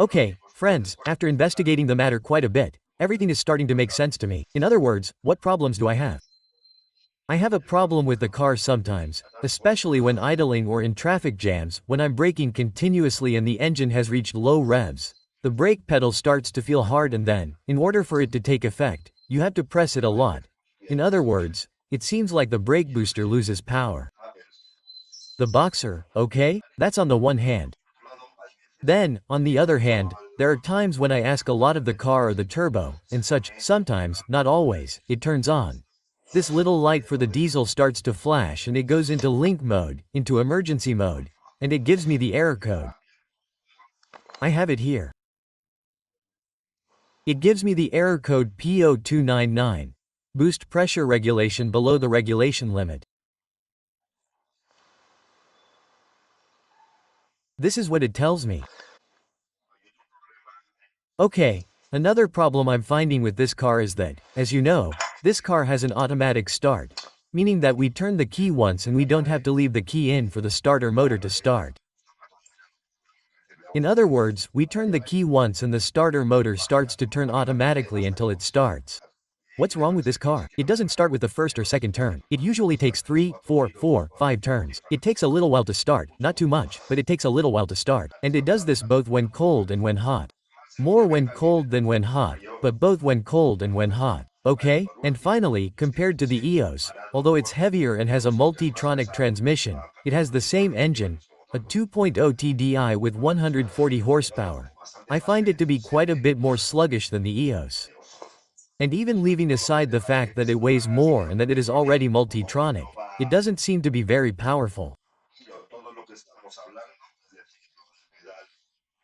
Okay, friends, after investigating the matter quite a bit, everything is starting to make sense to me. In other words, what problems do I have? I have a problem with the car sometimes, especially when idling or in traffic jams, when I'm braking continuously and the engine has reached low revs. The brake pedal starts to feel hard and then, in order for it to take effect, you have to press it a lot. In other words, it seems like the brake booster loses power. The boxer, okay? That's on the one hand. Then, on the other hand, there are times when I ask a lot of the car or the turbo, and such, sometimes, not always, it turns on. This little light for the diesel starts to flash and it goes into link mode, into emergency mode, and it gives me the error code. I have it here. It gives me the error code P0299. Boost pressure regulation below the regulation limit. This is what it tells me. Okay, another problem I'm finding with this car is that, as you know, this car has an automatic start, meaning that we turn the key once and we don't have to leave the key in for the starter motor to start. In other words, we turn the key once and the starter motor starts to turn automatically until it starts. What's wrong with this car? It doesn't start with the first or second turn. It usually takes 3, 4, 5 turns. It takes a little while to start, not too much, but it takes a little while to start. And it does this both when cold and when hot. More when cold than when hot, but both when cold and when hot. Okay? And finally, compared to the EOS, although it's heavier and has a multitronic transmission, it has the same engine, a 2.0 TDI with 140 horsepower. I find it to be quite a bit more sluggish than the EOS. And even leaving aside the fact that it weighs more and that it is already multitronic, it doesn't seem to be very powerful.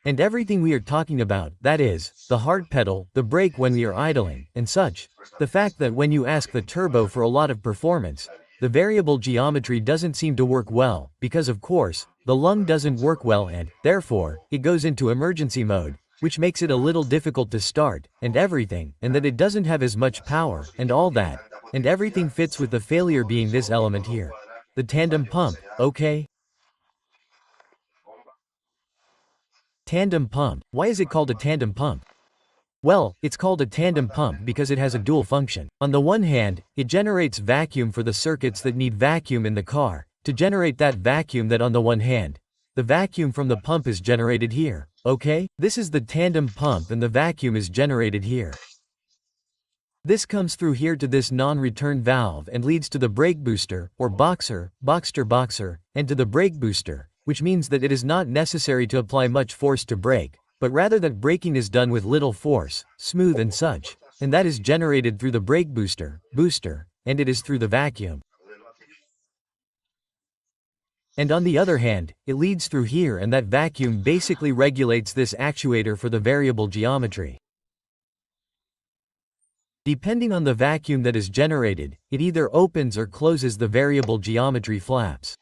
And everything we are talking about, that is, the hard pedal, the brake when we are idling, and such, the fact that when you ask the turbo for a lot of performance, the variable geometry doesn't seem to work well, because of course, the lung doesn't work well and, therefore, it goes into emergency mode, which makes it a little difficult to start, and everything, and that it doesn't have as much power, and all that, and everything fits with the failure being this element here. The tandem pump, okay? Tandem pump. Why is it called a tandem pump? Well, it's called a tandem pump because it has a dual function. On the one hand, it generates vacuum for the circuits that need vacuum in the car, to generate that vacuum that on the one hand, the vacuum from the pump is generated here, okay? This is the tandem pump and the vacuum is generated here. This comes through here to this non-return valve and leads to the brake booster, or boxer, and to the brake booster, which means that it is not necessary to apply much force to brake, but rather that braking is done with little force, smooth and such, and that is generated through the brake booster, and it is through the vacuum. And on the other hand, it leads through here and that vacuum basically regulates this actuator for the variable geometry. Depending on the vacuum that is generated, it either opens or closes the variable geometry flaps.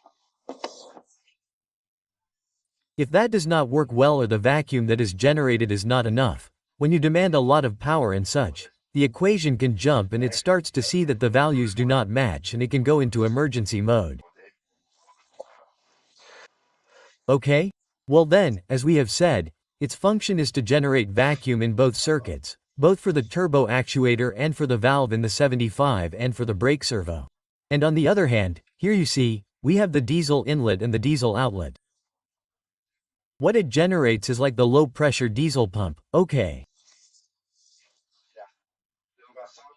If that does not work well or the vacuum that is generated is not enough, when you demand a lot of power and such, the equation can jump and it starts to see that the values do not match and it can go into emergency mode. Okay? Well then, as we have said, its function is to generate vacuum in both circuits, both for the turbo actuator and for the valve in the 75 and for the brake servo. And on the other hand, here you see, we have the diesel inlet and the diesel outlet. What it generates is like the low-pressure diesel pump, okay.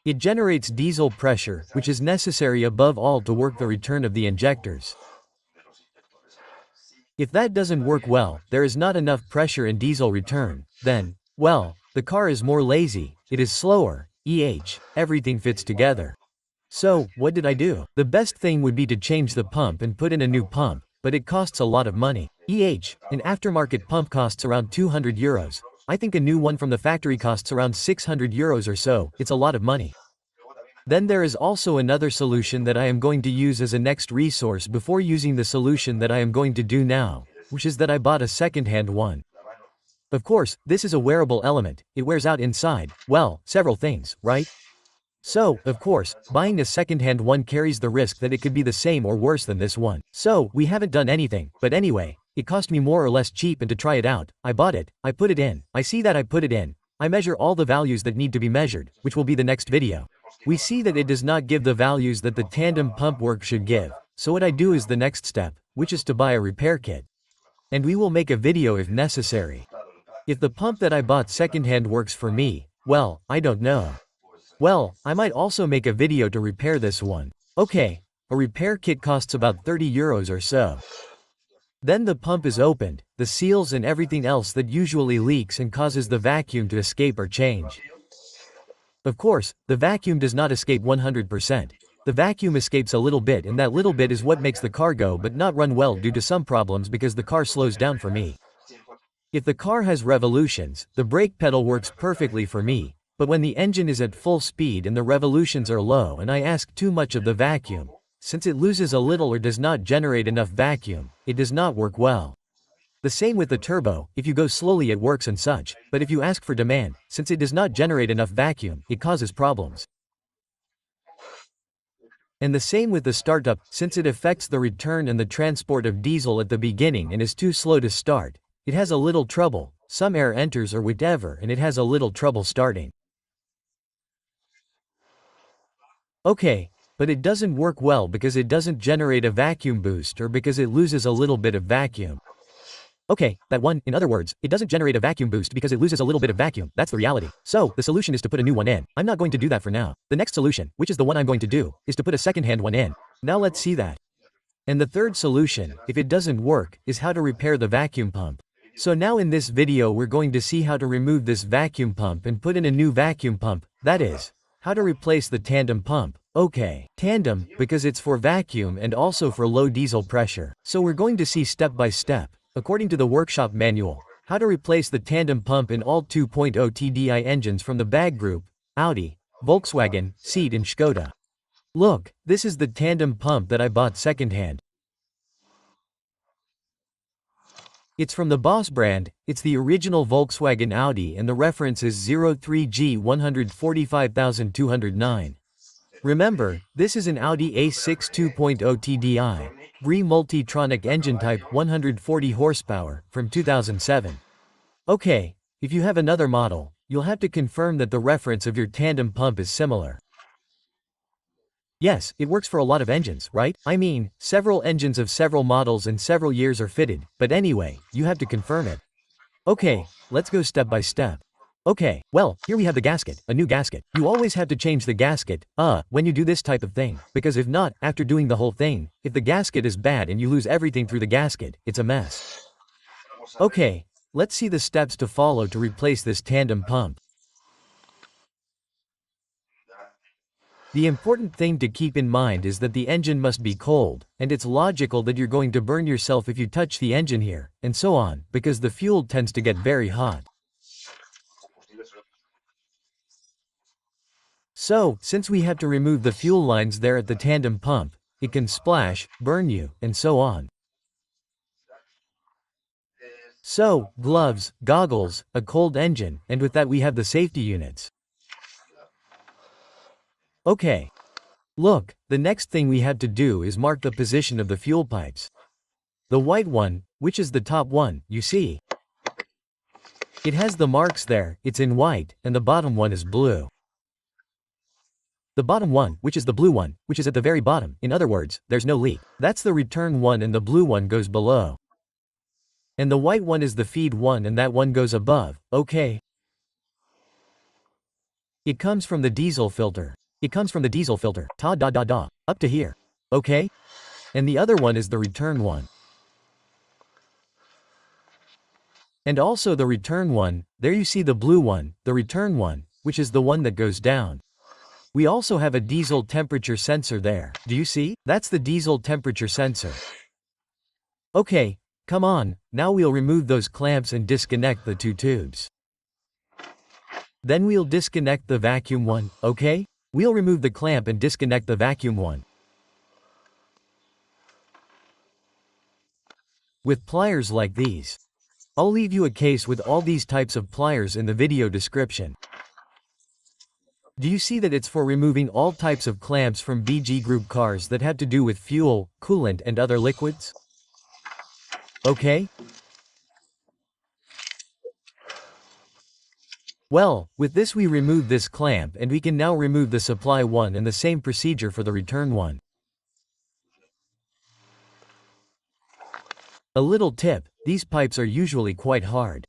It generates diesel pressure, which is necessary above all to work the return of the injectors. If that doesn't work well, there is not enough pressure in diesel return, then, well, the car is more lazy, it is slower, everything fits together. So, what did I do? The best thing would be to change the pump and put in a new pump, but it costs a lot of money. An aftermarket pump costs around 200 euros. I think a new one from the factory costs around 600 euros or so, it's a lot of money. Then there is also another solution that I am going to use as a next resource before using the solution that I am going to do now, which is that I bought a second-hand one. Of course, this is a wearable element, it wears out inside, well, several things, right? So, of course, buying a second-hand one carries the risk that it could be the same or worse than this one. So, we haven't done anything, but anyway, It cost me more or less cheap, and to try it out, I bought it, I put it in, I see that I put it in, I measure all the values that need to be measured, which will be the next video. We see that it does not give the values that the tandem pump work should give, so what I do is the next step, which is to buy a repair kit. And we will make a video if necessary. If the pump that I bought secondhand works for me, well, I don't know. Well, I might also make a video to repair this one. Okay, a repair kit costs about 30 euros or so. Then the pump is opened, the seals and everything else that usually leaks and causes the vacuum to escape are changed. Of course, the vacuum does not escape 100%. The vacuum escapes a little bit, and that little bit is what makes the car go but not run well due to some problems because the car slows down for me. If the car has revolutions, the brake pedal works perfectly for me, but when the engine is at full speed and the revolutions are low and I ask too much of the vacuum, since it loses a little or does not generate enough vacuum, it does not work well. The same with the turbo, if you go slowly it works and such, but if you ask for demand, since it does not generate enough vacuum, it causes problems. And the same with the startup, since it affects the return and the transport of diesel at the beginning and is too slow to start, it has a little trouble, some air enters or whatever and it has a little trouble starting. Okay, but it doesn't work well because it doesn't generate a vacuum boost or because it loses a little bit of vacuum. Okay, that one, in other words, it doesn't generate a vacuum boost because it loses a little bit of vacuum, that's the reality. So, the solution is to put a new one in. I'm not going to do that for now. The next solution, which is the one I'm going to do, is to put a second-hand one in. Now let's see that. And the third solution, if it doesn't work, is how to repair the vacuum pump. So now in this video we're going to see how to remove this vacuum pump and put in a new vacuum pump, that is, how to replace the tandem pump. Okay, tandem, because it's for vacuum and also for low diesel pressure. So we're going to see step by step, according to the workshop manual, how to replace the tandem pump in all 2.0 TDI engines from the BAG group, Audi, Volkswagen, Seat and Skoda. Look, this is the tandem pump that I bought secondhand. It's from the Boss brand, it's the original Volkswagen Audi and the reference is 03G145209. Remember, this is an Audi A6 2.0 TDI, multitronic engine type 140 horsepower, from 2007. Okay, if you have another model, you'll have to confirm that the reference of your tandem pump is similar. Yes, it works for a lot of engines, right? I mean, several engines of several models and several years are fitted, but anyway, you have to confirm it. Okay, let's go step by step. Okay, well, here we have the gasket, a new gasket. You always have to change the gasket, when you do this type of thing, because if not, after doing the whole thing, if the gasket is bad and you lose everything through the gasket, it's a mess. Okay, let's see the steps to follow to replace this tandem pump. The important thing to keep in mind is that the engine must be cold, and it's logical that you're going to burn yourself if you touch the engine here, and so on, because the fuel tends to get very hot. So, since we have to remove the fuel lines there at the tandem pump, it can splash, burn you, and so on. So, gloves, goggles, a cold engine, and with that we have the safety units. Okay. Look, the next thing we have to do is mark the position of the fuel pipes. The white one, which is the top one, you see. It has the marks there, it's in white, and the bottom one is blue. The bottom one, which is the blue one, which is at the very bottom, in other words, there's no leak. That's the return one and the blue one goes below. And the white one is the feed one and that one goes above, okay? It comes from the diesel filter. It comes from the diesel filter, up to here, okay? And the other one is the return one. And also the return one, there you see the blue one, the return one, which is the one that goes down. We also have a diesel temperature sensor there, do you see? That's the diesel temperature sensor. Okay, come on, now we'll remove those clamps and disconnect the two tubes. Then we'll disconnect the vacuum one, okay? We'll remove the clamp and disconnect the vacuum one. With pliers like these. I'll leave you a case with all these types of pliers in the video description. Do you see that it's for removing all types of clamps from BG group cars that have to do with fuel, coolant and other liquids? Okay? Well, with this we remove this clamp and we can now remove the supply one and the same procedure for the return one. A little tip, these pipes are usually quite hard.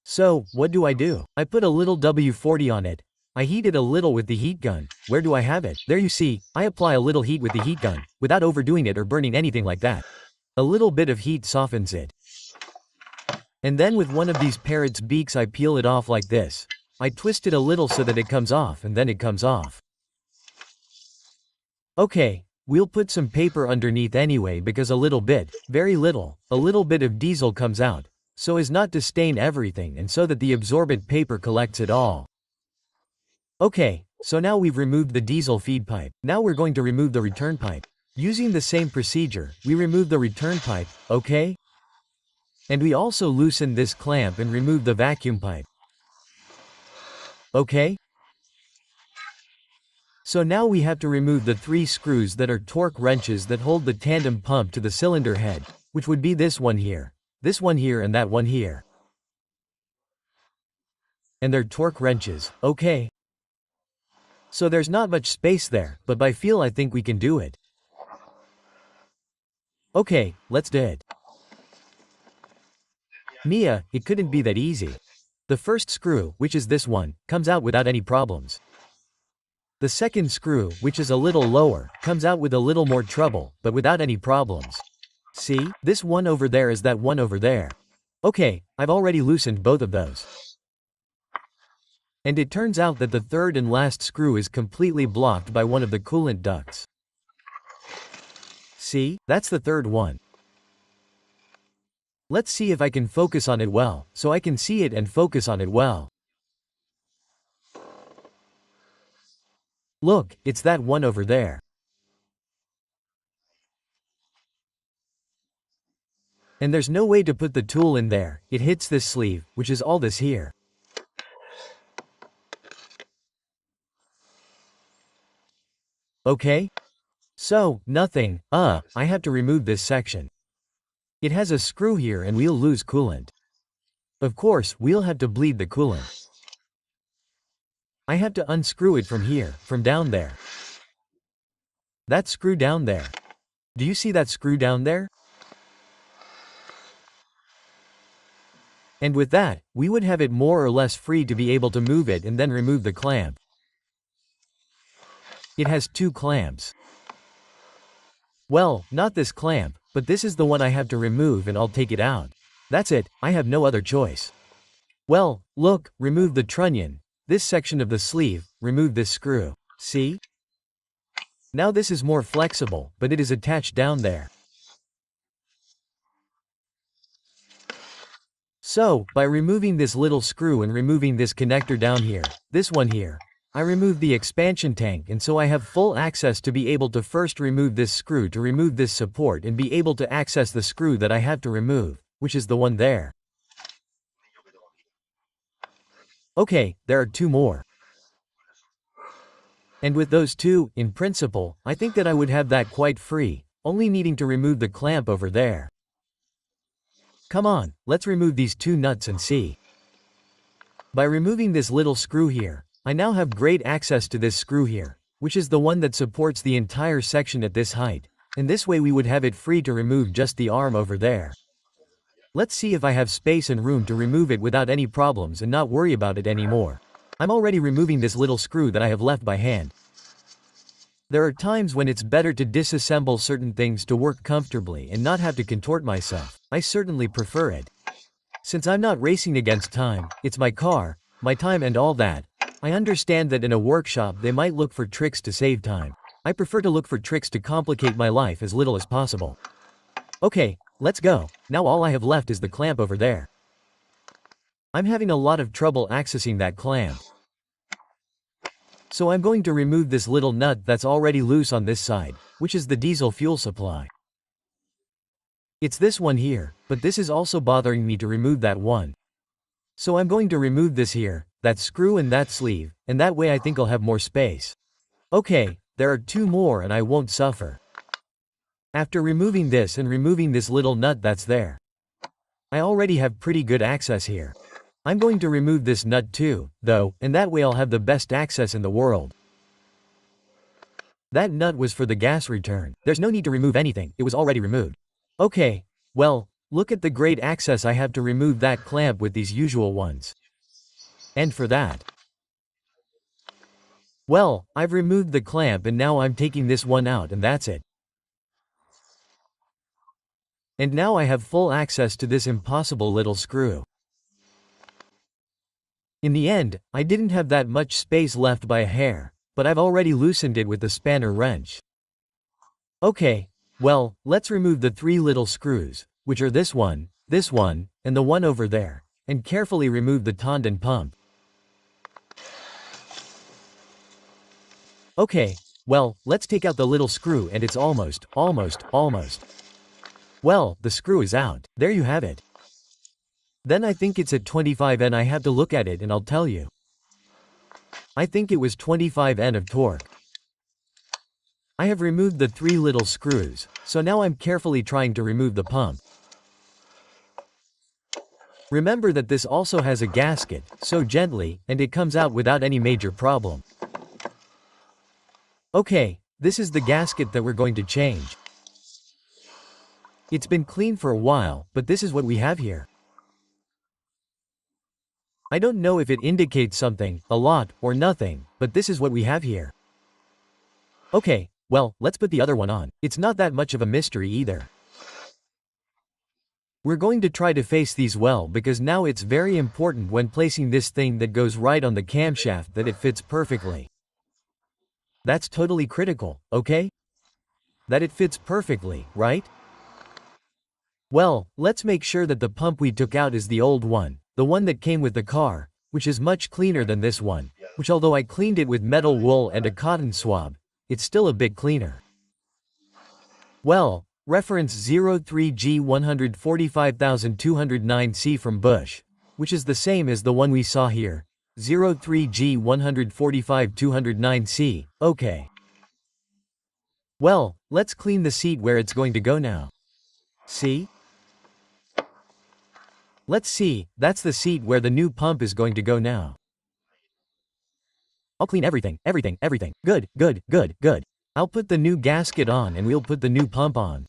So, what do? I put a little W40 on it. I heat it a little with the heat gun. Where do I have it? There you see, I apply a little heat with the heat gun, without overdoing it or burning anything like that. A little bit of heat softens it. And then with one of these parrot's beaks I peel it off like this. I twist it a little so that it comes off and then it comes off. Okay, we'll put some paper underneath anyway because a little bit, very little, a little bit of diesel comes out, so as not to stain everything and so that the absorbent paper collects it all. Okay, so now we've removed the diesel feed pipe. Now we're going to remove the return pipe. Using the same procedure, we remove the return pipe, okay? And we also loosen this clamp and remove the vacuum pipe. Okay? So now we have to remove the 3 screws that are torque wrenches that hold the tandem pump to the cylinder head, which would be this one here, and that one here. And they're torque wrenches, okay? So there's not much space there, but by feel I think we can do it. Okay, let's do it. Mia, it couldn't be that easy. The first screw, which is this one, comes out without any problems. The second screw, which is a little lower, comes out with a little more trouble, but without any problems. See, this one over there is that one over there. Okay, I've already loosened both of those. And it turns out that the third and last screw is completely blocked by one of the coolant ducts. See, that's the third one. Let's see if I can focus on it well, so I can see it and focus on it well. Look, it's that one over there. And there's no way to put the tool in there, it hits this sleeve, which is all this here. Okay? So, nothing, I have to remove this section. It has a screw here and we'll lose coolant. Of course, we'll have to bleed the coolant. I have to unscrew it from here, from down there. That screw down there. Do you see that screw down there? And with that, we would have it more or less free to be able to move it and then remove the clamp. It has 2 clamps. Well, not this clamp, but this is the one I have to remove and I'll take it out. That's it, I have no other choice. Well, look, remove the trunnion, this section of the sleeve, remove this screw. See? Now this is more flexible, but it is attached down there. So, by removing this little screw and removing this connector down here, this one here, I remove the expansion tank and so I have full access to be able to first remove this screw to remove this support and be able to access the screw that I have to remove, which is the one there. Okay, there are 2 more. And with those 2, in principle, I think that I would have that quite free, only needing to remove the clamp over there. Come on, let's remove these 2 nuts and see. By removing this little screw here, I now have great access to this screw here, which is the one that supports the entire section at this height, and this way we would have it free to remove just the arm over there. Let's see if I have space and room to remove it without any problems and not worry about it anymore. I'm already removing this little screw that I have left by hand. There are times when it's better to disassemble certain things to work comfortably and not have to contort myself. I certainly prefer it. Since I'm not racing against time, it's my car, my time and all that, I understand that in a workshop they might look for tricks to save time. I prefer to look for tricks to complicate my life as little as possible. Okay, let's go. Now all I have left is the clamp over there. I'm having a lot of trouble accessing that clamp. So I'm going to remove this little nut that's already loose on this side, which is the diesel fuel supply. It's this one here, but this is also bothering me to remove that one. So I'm going to remove this here, that screw and that sleeve, and that way I think I'll have more space. Okay, there are 2 more and I won't suffer. After removing this and removing this little nut that's there. I already have pretty good access here. I'm going to remove this nut too, though, and that way I'll have the best access in the world. That nut was for the gas return. There's no need to remove anything, it was already removed. Okay, well, look at the great access I have to remove that clamp with these usual ones. And for that, well, I've removed the clamp and now I'm taking this one out and that's it. And now I have full access to this impossible little screw. In the end, I didn't have that much space left by a hair, but I've already loosened it with the spanner wrench. Okay, well, let's remove the 3 little screws, which are this one, and the one over there, and carefully remove the tandem pump. Okay, well, let's take out the little screw and it's almost. Well, the screw is out. There you have it. Then I think it's at 25 N. I have to look at it and I'll tell you. I think it was 25 N of torque. I have removed the 3 little screws, so now I'm carefully trying to remove the pump. Remember that this also has a gasket, so gently, and it comes out without any major problem. Okay, this is the gasket that we're going to change. It's been cleaned for a while, but this is what we have here. I don't know if it indicates something, a lot, or nothing, but this is what we have here. Okay, well, let's put the other one on. It's not that much of a mystery either. We're going to try to face these well because now it's very important when placing this thing that goes right on the camshaft that it fits perfectly. That's totally critical, okay? That it fits perfectly, right? Well, let's make sure that the pump we took out is the old one, the one that came with the car, which is much cleaner than this one, which although I cleaned it with metal wool and a cotton swab, it's still a bit cleaner. Well, reference 03G145209C from Bush, which is the same as the one we saw here, 03G145209C, okay. Well, let's clean the seat where it's going to go now. See? Let's see, that's the seat where the new pump is going to go now. I'll clean everything. Good. I'll put the new gasket on and we'll put the new pump on.